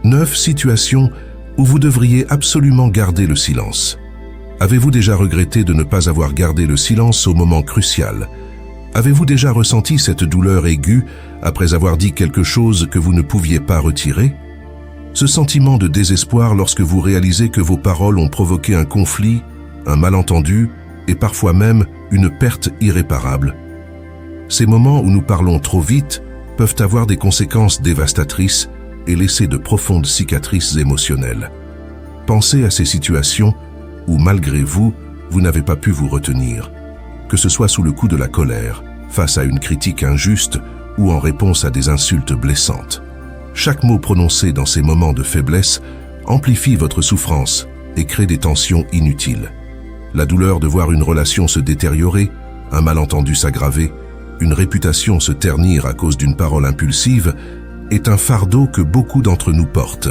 9 situations où vous devriez absolument garder le silence. Avez-vous déjà regretté de ne pas avoir gardé le silence au moment crucial? Avez-vous déjà ressenti cette douleur aiguë après avoir dit quelque chose que vous ne pouviez pas retirer? Ce sentiment de désespoir lorsque vous réalisez que vos paroles ont provoqué un conflit, un malentendu et parfois même une perte irréparable. Ces moments où nous parlons trop vite peuvent avoir des conséquences dévastatrices et laisser de profondes cicatrices émotionnelles. Pensez à ces situations où, malgré vous, vous n'avez pas pu vous retenir, que ce soit sous le coup de la colère, face à une critique injuste ou en réponse à des insultes blessantes. Chaque mot prononcé dans ces moments de faiblesse amplifie votre souffrance et crée des tensions inutiles. La douleur de voir une relation se détériorer, un malentendu s'aggraver, une réputation se ternir à cause d'une parole impulsive est un fardeau que beaucoup d'entre nous portent.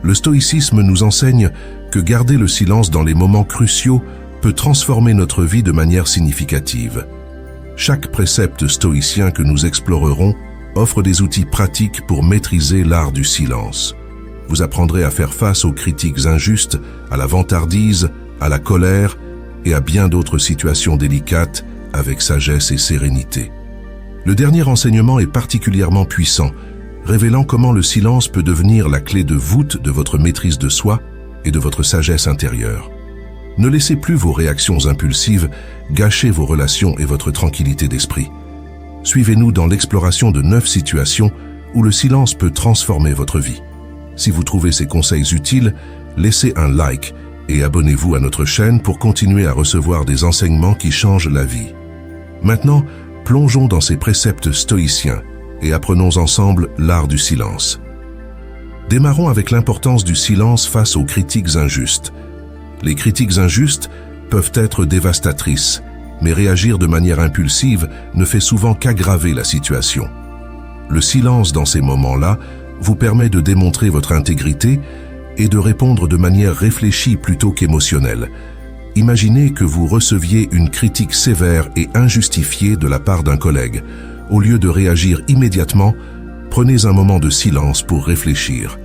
Le stoïcisme nous enseigne que garder le silence dans les moments cruciaux peut transformer notre vie de manière significative. Chaque précepte stoïcien que nous explorerons offre des outils pratiques pour maîtriser l'art du silence. Vous apprendrez à faire face aux critiques injustes, à la vantardise, à la colère et à bien d'autres situations délicates avec sagesse et sérénité. Le dernier enseignement est particulièrement puissant, révélant comment le silence peut devenir la clé de voûte de votre maîtrise de soi et de votre sagesse intérieure. Ne laissez plus vos réactions impulsives gâcher vos relations et votre tranquillité d'esprit. Suivez-nous dans l'exploration de 9 situations où le silence peut transformer votre vie. Si vous trouvez ces conseils utiles, laissez un like et abonnez-vous à notre chaîne pour continuer à recevoir des enseignements qui changent la vie. Maintenant, plongeons dans ces préceptes stoïciens et apprenons ensemble l'art du silence. Démarrons avec l'importance du silence face aux critiques injustes. Les critiques injustes peuvent être dévastatrices, mais réagir de manière impulsive ne fait souvent qu'aggraver la situation. Le silence dans ces moments-là vous permet de démontrer votre intégrité et de répondre de manière réfléchie plutôt qu'émotionnelle. Imaginez que vous receviez une critique sévère et injustifiée de la part d'un collègue. Au lieu de réagir immédiatement, prenez un moment de silence pour réfléchir.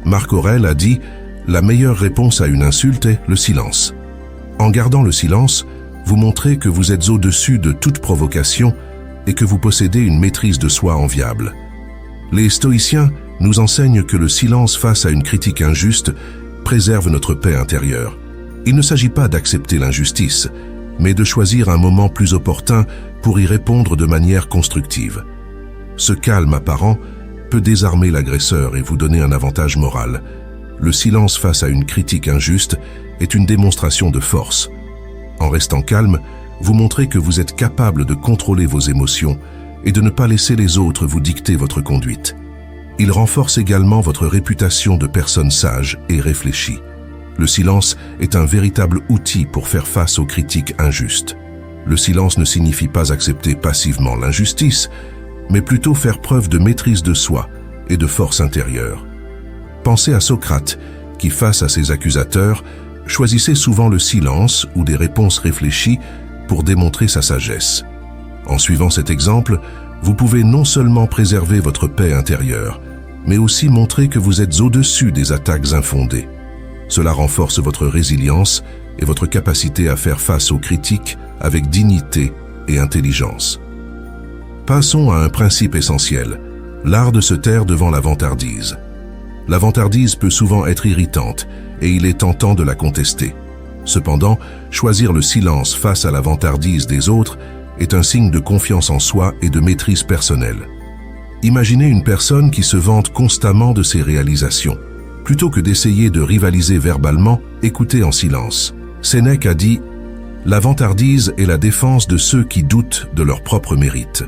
Marc Aurèle a dit « La meilleure réponse à une insulte est le silence ». En gardant le silence, vous montrez que vous êtes au-dessus de toute provocation et que vous possédez une maîtrise de soi enviable. Les stoïciens nous enseignent que le silence face à une critique injuste préserve notre paix intérieure. Il ne s'agit pas d'accepter l'injustice, mais de choisir un moment plus opportun pour y répondre de manière constructive. Ce calme apparent peut désarmer l'agresseur et vous donner un avantage moral. Le silence face à une critique injuste est une démonstration de force. En restant calme, vous montrez que vous êtes capable de contrôler vos émotions et de ne pas laisser les autres vous dicter votre conduite. Il renforce également votre réputation de personne sage et réfléchie. Le silence est un véritable outil pour faire face aux critiques injustes. Le silence ne signifie pas accepter passivement l'injustice, mais plutôt faire preuve de maîtrise de soi et de force intérieure. Pensez à Socrate, qui, face à ses accusateurs, choisissait souvent le silence ou des réponses réfléchies pour démontrer sa sagesse. En suivant cet exemple, vous pouvez non seulement préserver votre paix intérieure, mais aussi montrer que vous êtes au-dessus des attaques infondées. Cela renforce votre résilience et votre capacité à faire face aux critiques avec dignité et intelligence. Passons à un principe essentiel, l'art de se taire devant la vantardise. La vantardise peut souvent être irritante et il est tentant de la contester. Cependant, choisir le silence face à la vantardise des autres est un signe de confiance en soi et de maîtrise personnelle. Imaginez une personne qui se vante constamment de ses réalisations. Plutôt que d'essayer de rivaliser verbalement, écoutez en silence. Sénèque a dit « La vantardise est la défense de ceux qui doutent de leur propre mérite ».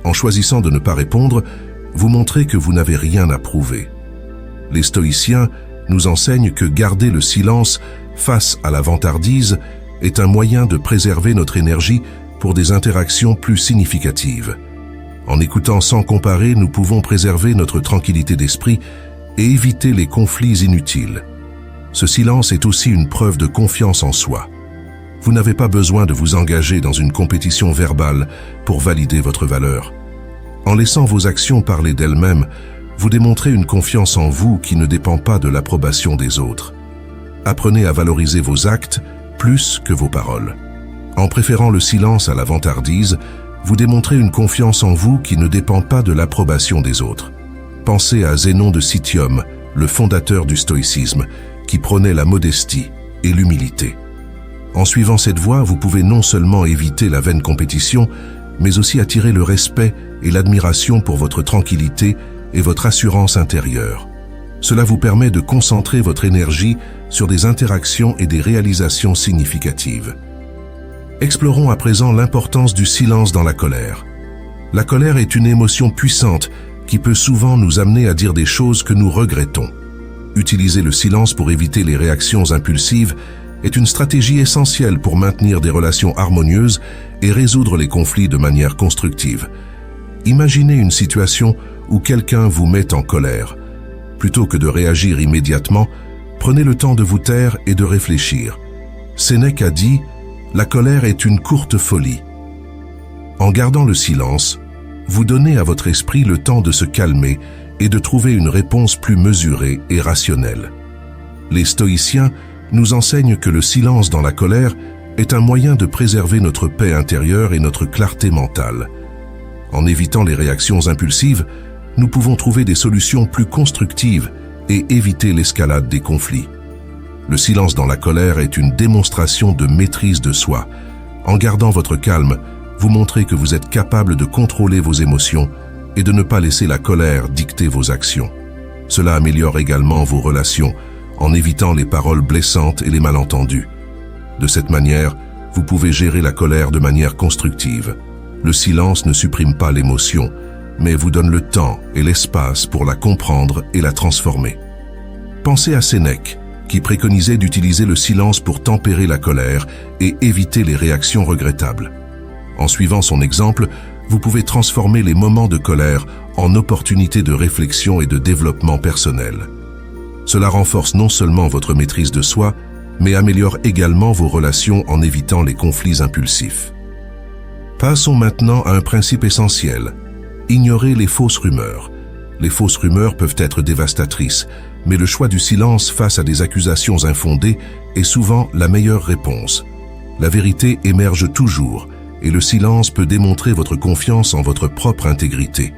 En choisissant de ne pas répondre, vous montrez que vous n'avez rien à prouver. Les stoïciens nous enseignent que garder le silence face à la vantardise est un moyen de préserver notre énergie pour des interactions plus significatives. En écoutant sans comparer, nous pouvons préserver notre tranquillité d'esprit et éviter les conflits inutiles. Ce silence est aussi une preuve de confiance en soi. Vous n'avez pas besoin de vous engager dans une compétition verbale pour valider votre valeur. En laissant vos actions parler d'elles-mêmes, vous démontrez une confiance en vous qui ne dépend pas de l'approbation des autres. Apprenez à valoriser vos actes plus que vos paroles. En préférant le silence à la vantardise, vous démontrez une confiance en vous qui ne dépend pas de l'approbation des autres. Pensez à Zénon de Citium, le fondateur du stoïcisme, qui prônait la modestie et l'humilité. En suivant cette voie, vous pouvez non seulement éviter la vaine compétition, mais aussi attirer le respect et l'admiration pour votre tranquillité et votre assurance intérieure. Cela vous permet de concentrer votre énergie sur des interactions et des réalisations significatives. Explorons à présent l'importance du silence dans la colère. La colère est une émotion puissante qui peut souvent nous amener à dire des choses que nous regrettons. Utiliser le silence pour éviter les réactions impulsives est une stratégie essentielle pour maintenir des relations harmonieuses et résoudre les conflits de manière constructive. Imaginez une situation où quelqu'un vous met en colère. Plutôt que de réagir immédiatement, prenez le temps de vous taire et de réfléchir. Sénèque a dit « La colère est une courte folie ». En gardant le silence, vous donnez à votre esprit le temps de se calmer et de trouver une réponse plus mesurée et rationnelle. Les stoïciens nous enseignent que le silence dans la colère est un moyen de préserver notre paix intérieure et notre clarté mentale. En évitant les réactions impulsives, nous pouvons trouver des solutions plus constructives et éviter l'escalade des conflits. Le silence dans la colère est une démonstration de maîtrise de soi. En gardant votre calme, vous montrez que vous êtes capable de contrôler vos émotions et de ne pas laisser la colère dicter vos actions. Cela améliore également vos relations en évitant les paroles blessantes et les malentendus. De cette manière, vous pouvez gérer la colère de manière constructive. Le silence ne supprime pas l'émotion, mais vous donne le temps et l'espace pour la comprendre et la transformer. Pensez à Sénèque, qui préconisait d'utiliser le silence pour tempérer la colère et éviter les réactions regrettables. En suivant son exemple, vous pouvez transformer les moments de colère en opportunités de réflexion et de développement personnel. Cela renforce non seulement votre maîtrise de soi, mais améliore également vos relations en évitant les conflits impulsifs. Passons maintenant à un principe essentiel. Ignorez les fausses rumeurs. Les fausses rumeurs peuvent être dévastatrices, mais le choix du silence face à des accusations infondées est souvent la meilleure réponse. La vérité émerge toujours, et le silence peut démontrer votre confiance en votre propre intégrité.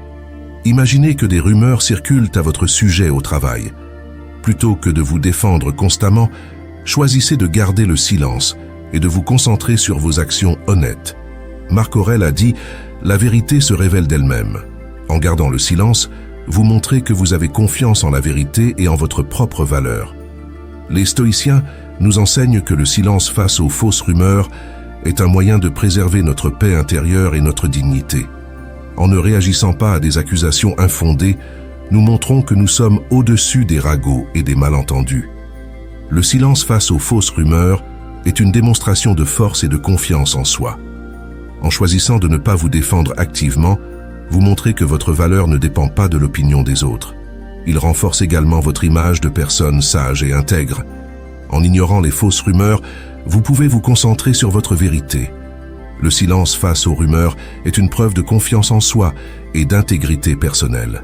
Imaginez que des rumeurs circulent à votre sujet au travail. Plutôt que de vous défendre constamment, choisissez de garder le silence et de vous concentrer sur vos actions honnêtes. Marc Aurèle a dit « La vérité se révèle d'elle-même ». En gardant le silence, vous montrez que vous avez confiance en la vérité et en votre propre valeur. Les stoïciens nous enseignent que le silence face aux fausses rumeurs est un moyen de préserver notre paix intérieure et notre dignité. En ne réagissant pas à des accusations infondées, nous montrons que nous sommes au-dessus des ragots et des malentendus. Le silence face aux fausses rumeurs est une démonstration de force et de confiance en soi. En choisissant de ne pas vous défendre activement, vous montrez que votre valeur ne dépend pas de l'opinion des autres. Il renforce également votre image de personne sage et intègre. En ignorant les fausses rumeurs, vous pouvez vous concentrer sur votre vérité. Le silence face aux rumeurs est une preuve de confiance en soi et d'intégrité personnelle.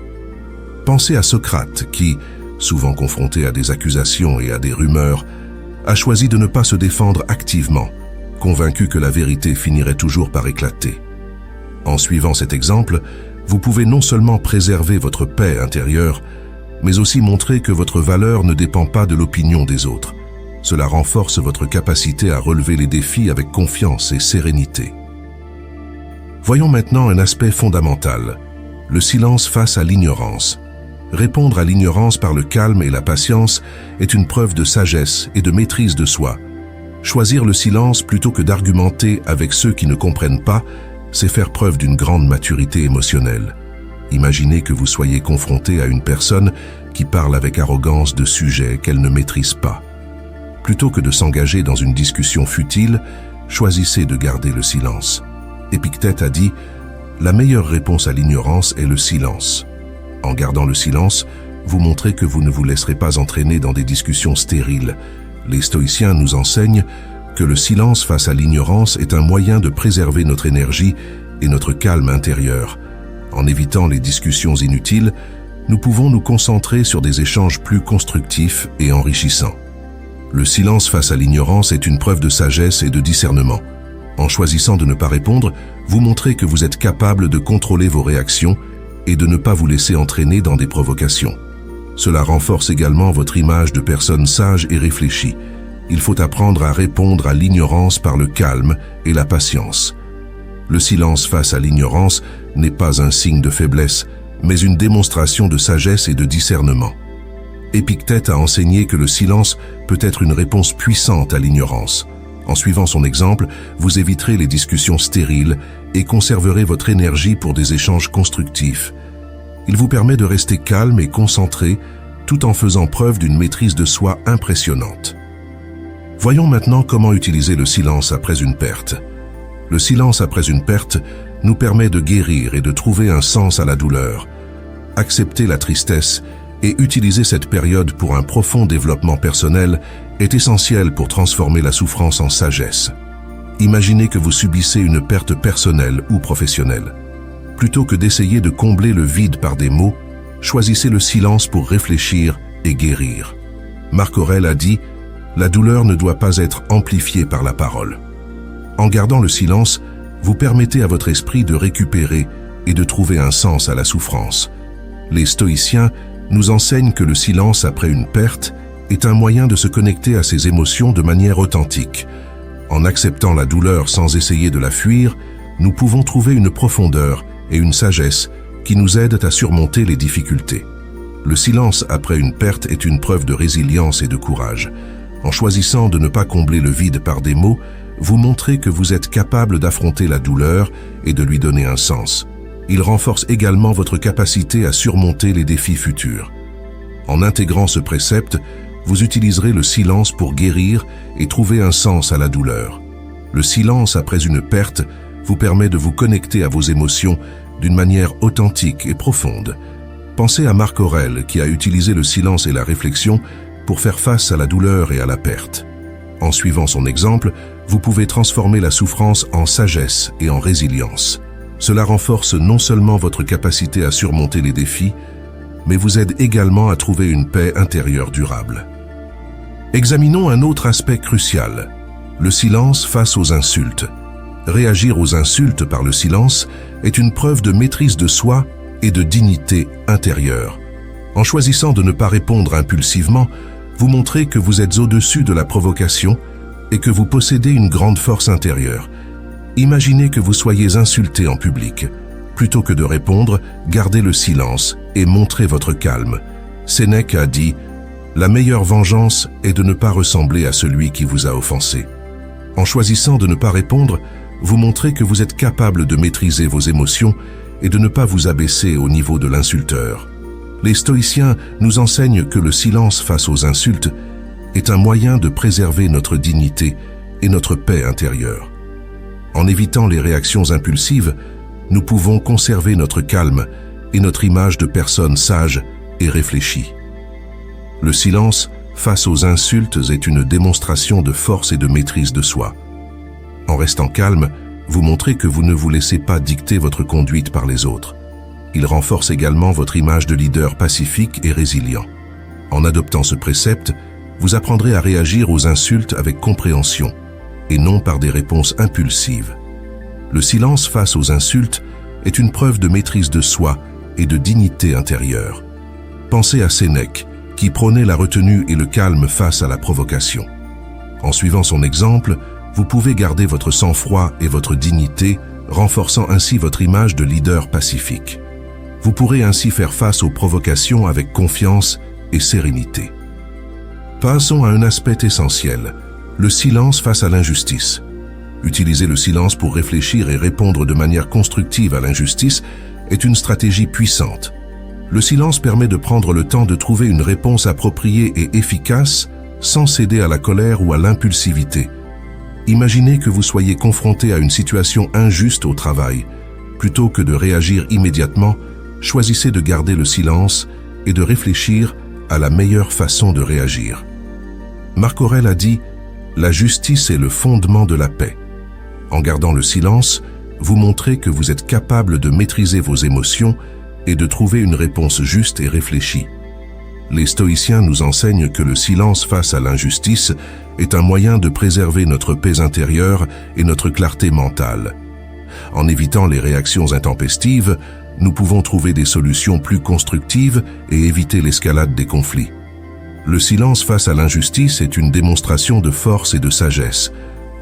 Pensez à Socrate qui, souvent confronté à des accusations et à des rumeurs, a choisi de ne pas se défendre activement, convaincu que la vérité finirait toujours par éclater. En suivant cet exemple, vous pouvez non seulement préserver votre paix intérieure, mais aussi montrer que votre valeur ne dépend pas de l'opinion des autres. Cela renforce votre capacité à relever les défis avec confiance et sérénité. Voyons maintenant un aspect fondamental, le silence face à l'ignorance. Répondre à l'ignorance par le calme et la patience est une preuve de sagesse et de maîtrise de soi. Choisir le silence plutôt que d'argumenter avec ceux qui ne comprennent pas, c'est faire preuve d'une grande maturité émotionnelle. Imaginez que vous soyez confronté à une personne qui parle avec arrogance de sujets qu'elle ne maîtrise pas. Plutôt que de s'engager dans une discussion futile, choisissez de garder le silence. Épictète a dit « La meilleure réponse à l'ignorance est le silence ». En gardant le silence, vous montrez que vous ne vous laisserez pas entraîner dans des discussions stériles. Les stoïciens nous enseignent que le silence face à l'ignorance est un moyen de préserver notre énergie et notre calme intérieur. En évitant les discussions inutiles, nous pouvons nous concentrer sur des échanges plus constructifs et enrichissants. Le silence face à l'ignorance est une preuve de sagesse et de discernement. En choisissant de ne pas répondre, vous montrez que vous êtes capable de contrôler vos réactions et de ne pas vous laisser entraîner dans des provocations. Cela renforce également votre image de personne sage et réfléchie. Il faut apprendre à répondre à l'ignorance par le calme et la patience. Le silence face à l'ignorance n'est pas un signe de faiblesse, mais une démonstration de sagesse et de discernement. Épictète a enseigné que le silence peut être une réponse puissante à l'ignorance. En suivant son exemple, vous éviterez les discussions stériles et conserverez votre énergie pour des échanges constructifs. Il vous permet de rester calme et concentré tout en faisant preuve d'une maîtrise de soi impressionnante. Voyons maintenant comment utiliser le silence après une perte. Le silence après une perte nous permet de guérir et de trouver un sens à la douleur. Accepter la tristesse et utiliser cette période pour un profond développement personnel est essentiel pour transformer la souffrance en sagesse. Imaginez que vous subissez une perte personnelle ou professionnelle. Plutôt que d'essayer de combler le vide par des mots, choisissez le silence pour réfléchir et guérir. Marc Aurèle a dit « La douleur ne doit pas être amplifiée par la parole ». En gardant le silence, vous permettez à votre esprit de récupérer et de trouver un sens à la souffrance. Les stoïciens nous enseignent que le silence après une perte est un moyen de se connecter à ses émotions de manière authentique. En acceptant la douleur sans essayer de la fuir, nous pouvons trouver une profondeur et une sagesse qui nous aident à surmonter les difficultés. Le silence après une perte est une preuve de résilience et de courage. En choisissant de ne pas combler le vide par des mots, vous montrez que vous êtes capable d'affronter la douleur et de lui donner un sens. Il renforce également votre capacité à surmonter les défis futurs. En intégrant ce précepte, vous utiliserez le silence pour guérir et trouver un sens à la douleur. Le silence après une perte vous permet de vous connecter à vos émotions d'une manière authentique et profonde. Pensez à Marc Aurèle qui a utilisé le silence et la réflexion pour faire face à la douleur et à la perte. En suivant son exemple, vous pouvez transformer la souffrance en sagesse et en résilience. Cela renforce non seulement votre capacité à surmonter les défis, mais vous aide également à trouver une paix intérieure durable. Examinons un autre aspect crucial, le silence face aux insultes. Réagir aux insultes par le silence est une preuve de maîtrise de soi et de dignité intérieure. En choisissant de ne pas répondre impulsivement, vous montrez que vous êtes au-dessus de la provocation et que vous possédez une grande force intérieure. Imaginez que vous soyez insulté en public. Plutôt que de répondre, gardez le silence et montrez votre calme. Sénèque a dit « La meilleure vengeance est de ne pas ressembler à celui qui vous a offensé ». En choisissant de ne pas répondre, vous montrez que vous êtes capable de maîtriser vos émotions et de ne pas vous abaisser au niveau de l'insulteur. Les stoïciens nous enseignent que le silence face aux insultes est un moyen de préserver notre dignité et notre paix intérieure. En évitant les réactions impulsives, nous pouvons conserver notre calme et notre image de personne sage et réfléchie. Le silence face aux insultes est une démonstration de force et de maîtrise de soi. En restant calme, vous montrez que vous ne vous laissez pas dicter votre conduite par les autres. Il renforce également votre image de leader pacifique et résilient. En adoptant ce précepte, vous apprendrez à réagir aux insultes avec compréhension et non par des réponses impulsives. Le silence face aux insultes est une preuve de maîtrise de soi et de dignité intérieure. Pensez à Sénèque, qui prônait la retenue et le calme face à la provocation. En suivant son exemple, vous pouvez garder votre sang-froid et votre dignité, renforçant ainsi votre image de leader pacifique. Vous pourrez ainsi faire face aux provocations avec confiance et sérénité. Passons à un aspect essentiel, le silence face à l'injustice. Utiliser le silence pour réfléchir et répondre de manière constructive à l'injustice est une stratégie puissante. Le silence permet de prendre le temps de trouver une réponse appropriée et efficace sans céder à la colère ou à l'impulsivité. Imaginez que vous soyez confronté à une situation injuste au travail. Plutôt que de réagir immédiatement, choisissez de garder le silence et de réfléchir à la meilleure façon de réagir. Marc Aurèle a dit « La justice est le fondement de la paix ». En gardant le silence, vous montrez que vous êtes capable de maîtriser vos émotions et de trouver une réponse juste et réfléchie. Les stoïciens nous enseignent que le silence face à l'injustice est un moyen de préserver notre paix intérieure et notre clarté mentale. En évitant les réactions intempestives, nous pouvons trouver des solutions plus constructives et éviter l'escalade des conflits. Le silence face à l'injustice est une démonstration de force et de sagesse.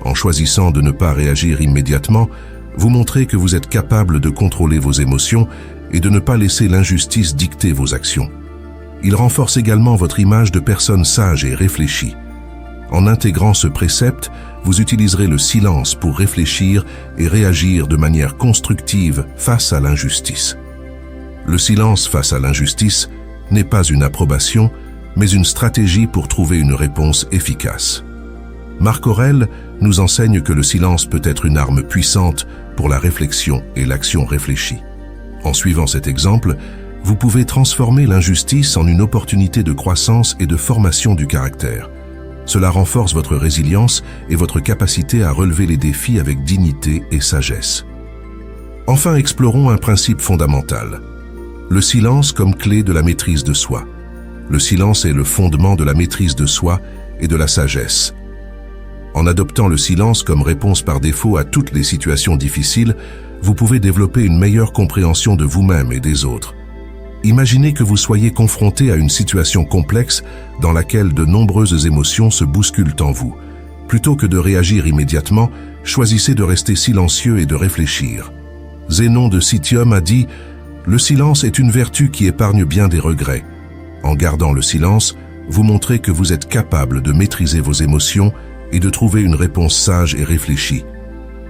En choisissant de ne pas réagir immédiatement, vous montrez que vous êtes capable de contrôler vos émotions et de ne pas laisser l'injustice dicter vos actions. Il renforce également votre image de personne sage et réfléchie. En intégrant ce précepte, vous utiliserez le silence pour réfléchir et réagir de manière constructive face à l'injustice. Le silence face à l'injustice n'est pas une approbation, mais une stratégie pour trouver une réponse efficace. Marc Aurèle nous enseigne que le silence peut être une arme puissante pour la réflexion et l'action réfléchie. En suivant cet exemple, vous pouvez transformer l'injustice en une opportunité de croissance et de formation du caractère. Cela renforce votre résilience et votre capacité à relever les défis avec dignité et sagesse. Enfin, explorons un principe fondamental. Le silence comme clé de la maîtrise de soi. Le silence est le fondement de la maîtrise de soi et de la sagesse. En adoptant le silence comme réponse par défaut à toutes les situations difficiles, vous pouvez développer une meilleure compréhension de vous-même et des autres. Imaginez que vous soyez confronté à une situation complexe dans laquelle de nombreuses émotions se bousculent en vous. Plutôt que de réagir immédiatement, choisissez de rester silencieux et de réfléchir. Zénon de Citium a dit « Le silence est une vertu qui épargne bien des regrets. En gardant le silence, vous montrez que vous êtes capable de maîtriser vos émotions et de trouver une réponse sage et réfléchie. »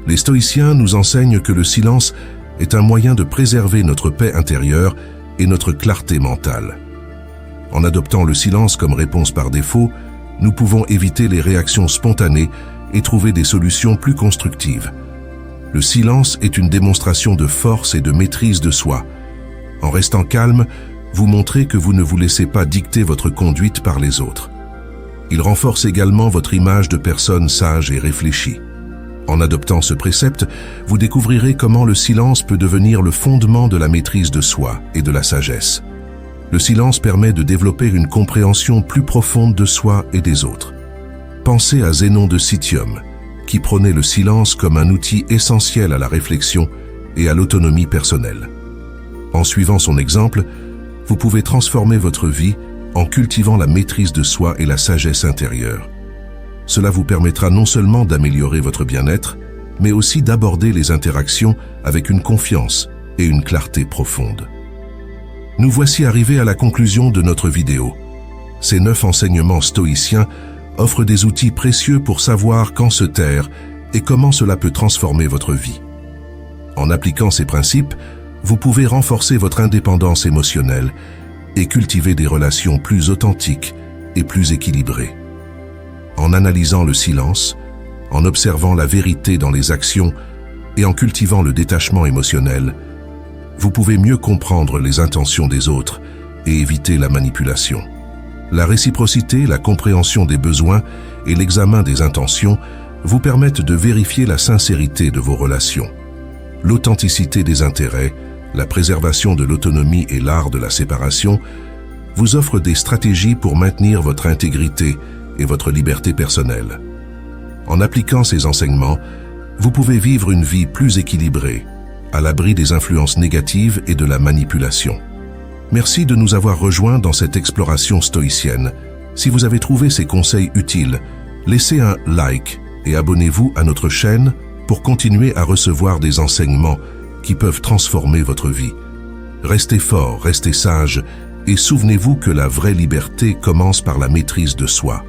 Les stoïciens nous enseignent que le silence est un moyen de préserver notre paix intérieure et notre clarté mentale. En adoptant le silence comme réponse par défaut, nous pouvons éviter les réactions spontanées et trouver des solutions plus constructives. Le silence est une démonstration de force et de maîtrise de soi. En restant calme, vous montrez que vous ne vous laissez pas dicter votre conduite par les autres. Il renforce également votre image de personne sage et réfléchie. En adoptant ce précepte, vous découvrirez comment le silence peut devenir le fondement de la maîtrise de soi et de la sagesse. Le silence permet de développer une compréhension plus profonde de soi et des autres. Pensez à Zénon de Citium, qui prônait le silence comme un outil essentiel à la réflexion et à l'autonomie personnelle. En suivant son exemple, vous pouvez transformer votre vie en cultivant la maîtrise de soi et la sagesse intérieure. Cela vous permettra non seulement d'améliorer votre bien-être, mais aussi d'aborder les interactions avec une confiance et une clarté profonde. Nous voici arrivés à la conclusion de notre vidéo. Ces 9 enseignements stoïciens offrent des outils précieux pour savoir quand se taire et comment cela peut transformer votre vie. En appliquant ces principes, vous pouvez renforcer votre indépendance émotionnelle et cultiver des relations plus authentiques et plus équilibrées. En analysant le silence, en observant la vérité dans les actions et en cultivant le détachement émotionnel, vous pouvez mieux comprendre les intentions des autres et éviter la manipulation. La réciprocité, la compréhension des besoins et l'examen des intentions vous permettent de vérifier la sincérité de vos relations. L'authenticité des intérêts, la préservation de l'autonomie et l'art de la séparation vous offrent des stratégies pour maintenir votre intégrité et votre liberté personnelle. En appliquant ces enseignements, vous pouvez vivre une vie plus équilibrée, à l'abri des influences négatives et de la manipulation. Merci de nous avoir rejoints dans cette exploration stoïcienne. Si vous avez trouvé ces conseils utiles, laissez un like et abonnez-vous à notre chaîne pour continuer à recevoir des enseignements qui peuvent transformer votre vie. Restez fort, restez sage et souvenez-vous que la vraie liberté commence par la maîtrise de soi.